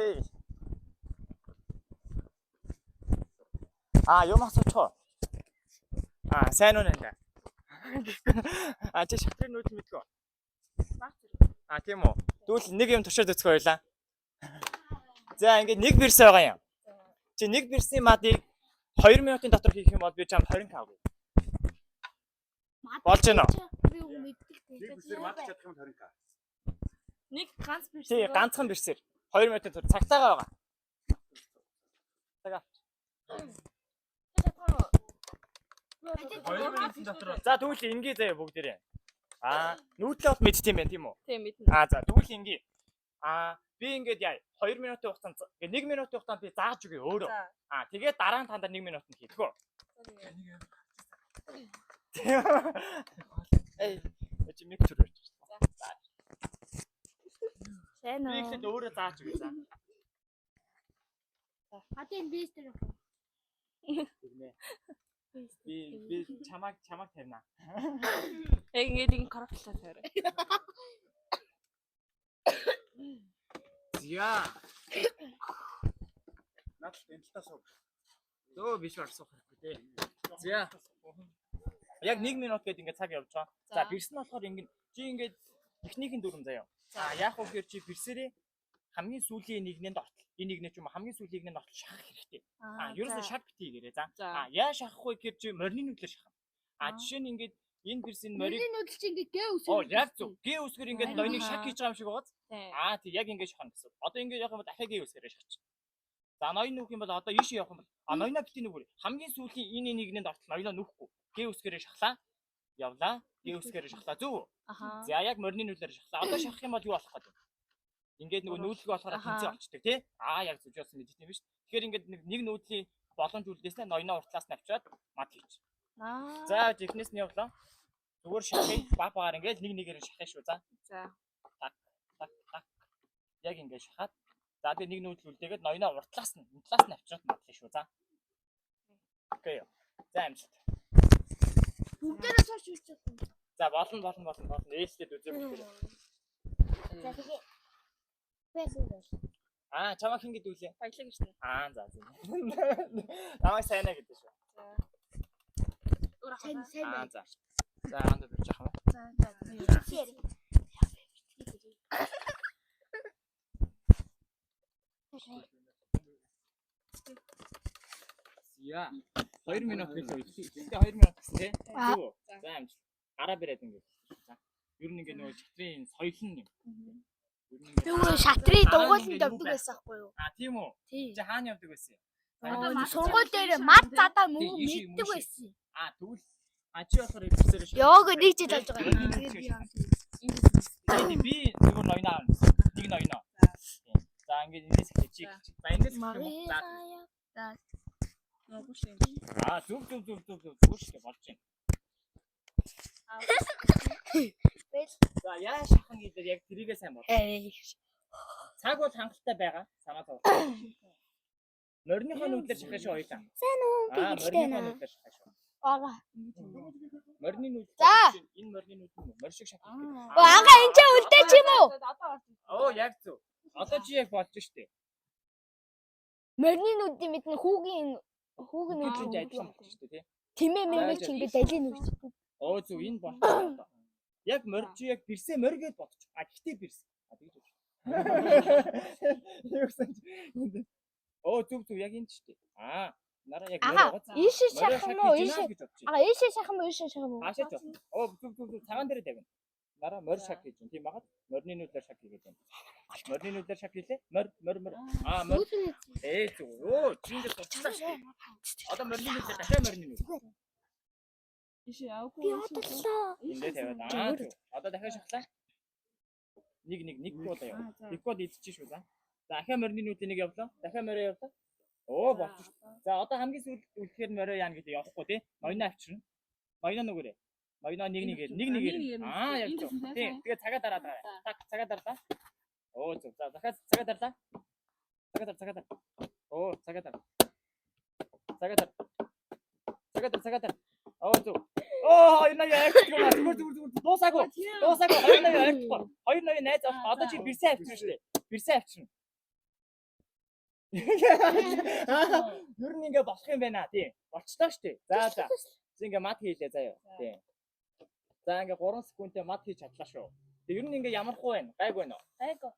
Хей. Юм асуучих. Сайн уу нэ. Чи шатрын нүүдэл мэдгүй. Тийм үү. Тэгвэл нэг юм туршаад үзэх байлаа. За ингээд нэг бирс байгаа юм. Чи нэг бирсийн мадыг 2 минутын дотор хийх юм бол би чамд 20 кав. Болж байна уу? Би мэддэг. Нэг бирсээр мад чадах юм 20 к. Нэг ганц бирс. Тий, ганцхан бирсээр 2 минутын дотор цагтаагаа байгаа. Цагаа. За тэгвэл ингээ заяа бүгдээрээ. Нүүдлээ бол мэдт юм байна тийм үү? Тийм мэднэ. За тэгвэл ингээ. Би ингээд яа 2 минутын хугацаанд 1 минутын хугацаанд би зааж өгье өөрөө. Тэгээд дараа нь тандаа 1 минутанд хийдэг үү? Чи мик төрөөч. Сайн уу? Би ихлэд өөрөө зааж өгье за. Хатын бийс дээр. Би чамаг тавина. Ингээд ин корплоо тавиа. Яа. Наад энтэлтаа суух. Дөө биш барсах хэрэгтэй тий. За. Яг 1 минут гээд ингээд цаг явж байгаа. За бирс нь болохоор ингээд чи ингээд техникийн дүрм заяа. Яах вэ гэхээр чи бирсэрээ хамгийн сүүлийн нэгнэнд ортол. Энэ нэгнээ ч юм хамгийн сүүлийн нэгнэнд ортол шахах хэрэгтэй. Ерөөсөө шат битгий гэрээ за. Яа шахах вэ гэхээр чи морины нүдлэр шахах. Жишээ нь ингээд энэ бирсийн морийг нүдэл чи ингээд гээ үсгэр. Яг зөв. Гээ үсгэр ингээд ноёныг шах хийж байгаа юм шиг байгааз. Тий яг ингээд шахах гэсэн. Одоо ингээд явах юм бол дахиад гээ үсгэрээ шахчих. За ноён нүх юм бол одоо ийш явах юм бол ноёноо битгий нүгүр. Хамгийн сүүлийн энэ нэгнэнд ортол ноёноо нүхгүй. Гээ үсгэрээ шахлаа. Явлаа. Гээ үсгэрээ шахлаа зөв. За яг морины нүдлэр шахлаа. Одоо шахах юм бол юу болох вэ? Ингээд нөгөө нүүдлэг болохоор тэнцээ болчдөг тий. Яг зүжсэн мэдээ тийм биш. Тэгэхээр ингээд нэг нүүдлийн боломж үлдээснээр ноёноо уртлаас нь авчираад мад хийж. За технээс нь явлаа. Зүгээр шахах багаар ингээд нэг нэгээр шахах шүү за. За. Так. Яг ингээд шахаад. За тэгээ нэг нүүдэл үлдээгээд ноёноо уртлаас нь авчираад мад хийж шүү за. Окей. За амжилт. Бүгдээрээ цааш үсчихсэн. За болно. Ээлжлээд үзээ бүгдээ. За тэгээ. Чамаа хин гэдэг үлээ. Баялаг гэж тийм. За. Намайг сайнаа гэдэг шүү. Сайн. За. За анд бич яах вэ? За. Яа. 2 минут хэлээ. Тэгтээ 2 минут тий. Зөв. За амжилт. Гараа бэрээд ингээд. За. Ер нь ингээд нөгөө чатрын соёлын юм. Тэгвэл шатрын дугуйланд явдаг байсан хгүй юу? Тийм үү? Чи хаана явдаг байсан юм? Сургууль дээр мад задаа мөнгө мэддэг байсан. Тэгвэл чи болохоор бисээр шээ. Йог нэг жил болж байгаа. Би зөвхөн ноёноо авна. Нэг ноёноо. За ингээд энэс чи. За энэс За. Зүг гүшгэ болж байна. За яа шахан гэдэг яг тэрийгээ сайн бод. Цаг бол хангалттай байгаа. Санаа зов. Морныхоо нүдлэр шахах шүү хоёлаа. Сайн уу? Морныхоо нүдлэр шахах шүү. Морны нүдэл. Энэ морны нүдэл мөр шиг шахах. Энд ч үлдээ ч юм уу? Яг зөв. Одоо чи яг болж штэ. Морны нүдийн мэднэ хүүгийн нүдэл ажилласан болж штэ тий. Тэмээ мэрэг чи ингээд далийн нүд. Зөв энэ болчихсон. Яг морж яг бирсээ моргээд бодчих. Гэхдээ бирс. Тэгж үү. Зөв яг энэ ч тий. Нараа яг мороо. Ийшээ шахах юм уу? Ийшээ шахах юм уу? Ийшээ шахах юм уу? Хаашаа ч. Зөв цагаан дээр тавина. Нараа морь шах хийж юм тийм багт. Морны нүдлэр шах хийгээд байна. Морны нүдлэр шах хийлээ. Морь. Морь. Зөв. Чиндээ туцлаа шүү. Одоо морны нүдлэр дахиад морны нүд. Би бодлоо. Эндээ тавиад. Одоо дахиад шахлаа. Нэг бол яа. Нэг бол идчих шүү за. Дахиад морны нүдийг нэг явлаа. Дахиад морь явлаа. Болчих. За одоо хамгийн сүүлд үлдэхээр морь яана гэдэг явахгүй тий. Ноёноо авчирна. Ноёноо нүгээрээ. Ноёноо нэг нэгээр. Яг зөв. Тий. Тэгээ цагаа дараа. Цагаа дараа. Зөв. За дахиад цагаа дараа. Цагаа дараа. Цагаа дараа. Зөв. Хоёр ноён ярьдаг юм. Зүгээр. Дуусаагүй. Хоёр ноён ярьдаг. Хоёр ноён найз одоо чи бирсээ авчирна шүү дээ. Бирсээ авчирна. Ер нь ингээ болох юм байна. Тийм. Болчлоо шүү дээ. За. Ингээ мат хийлээ заяа. Тийм. За ингээ 3 секундтэй мат хийж чадлаа шүү. Тэг ер нь ингээ ямархгүй байна. Гайг байна уу? Айгу.